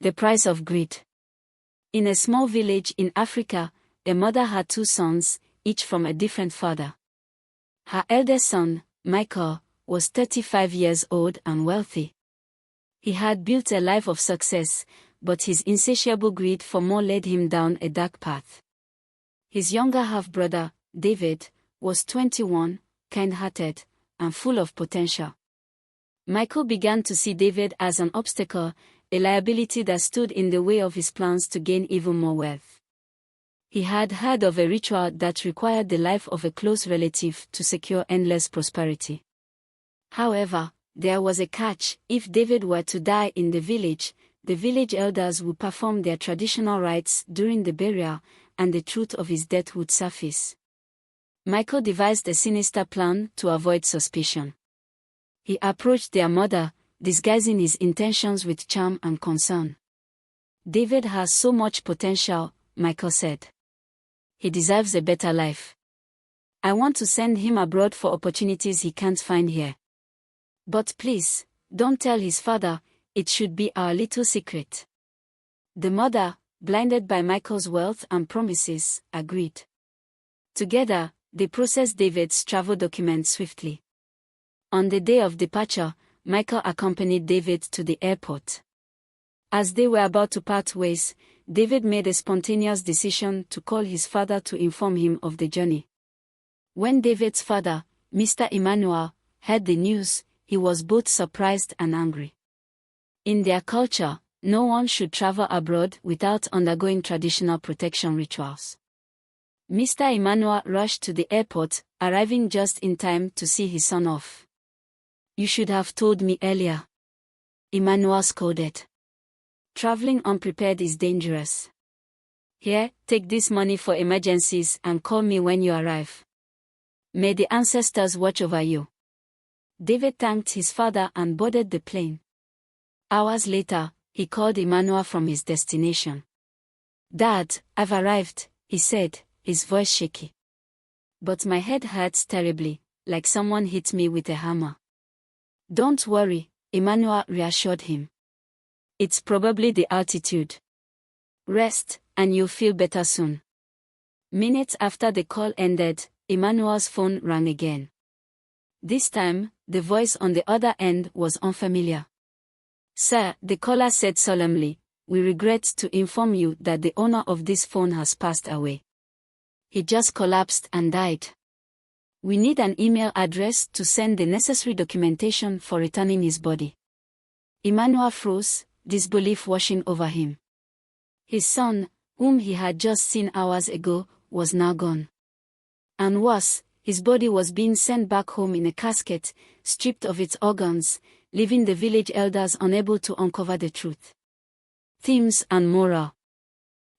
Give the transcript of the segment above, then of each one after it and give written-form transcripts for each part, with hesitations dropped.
The price of greed. In a small village in Africa, a mother had two sons, each from a different father. Her eldest son, Michael, was 35 years old and wealthy. He had built a life of success, but his insatiable greed for more led him down a dark path. His younger half-brother, David, was 21, kind-hearted, and full of potential. Michael began to see David as an obstacle, a liability that stood in the way of his plans to gain even more wealth. He had heard of a ritual that required the life of a close relative to secure endless prosperity. However, there was a catch: if David were to die in the village elders would perform their traditional rites during the burial, and the truth of his death would surface. Michael devised a sinister plan to avoid suspicion. He approached their mother, disguising his intentions with charm and concern. "David has so much potential," Michael said. "He deserves a better life. I want to send him abroad for opportunities he can't find here. But please, don't tell his father, it should be our little secret." The mother, blinded by Michael's wealth and promises, agreed. Together, they processed David's travel documents swiftly. On the day of departure, Michael accompanied David to the airport. As they were about to part ways, David made a spontaneous decision to call his father to inform him of the journey. When David's father, Mr. Emmanuel, heard the news, he was both surprised and angry. In their culture, no one should travel abroad without undergoing traditional protection rituals. Mr. Emmanuel rushed to the airport, arriving just in time to see his son off. "You should have told me earlier," Emmanuel scolded. "Traveling unprepared is dangerous. Here, take this money for emergencies and call me when you arrive. May the ancestors watch over you." David thanked his father and boarded the plane. Hours later, he called Emmanuel from his destination. "Dad, I've arrived," he said, his voice shaky. "But my head hurts terribly, like someone hit me with a hammer." "Don't worry," Emmanuel reassured him. "It's probably the altitude. Rest, and you'll feel better soon." Minutes after the call ended, Emmanuel's phone rang again. This time, the voice on the other end was unfamiliar. "Sir," the caller said solemnly, "we regret to inform you that the owner of this phone has passed away. He just collapsed and died. We need an email address to send the necessary documentation for returning his body." Emmanuel froze, disbelief washing over him. His son, whom he had just seen hours ago, was now gone. And worse, his body was being sent back home in a casket, stripped of its organs, leaving the village elders unable to uncover the truth. Themes and moral.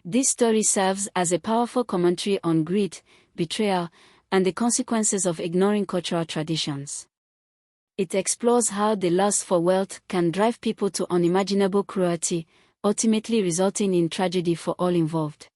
This story serves as a powerful commentary on greed, betrayal, and the consequences of ignoring cultural traditions. It explores how the lust for wealth can drive people to unimaginable cruelty, ultimately resulting in tragedy for all involved.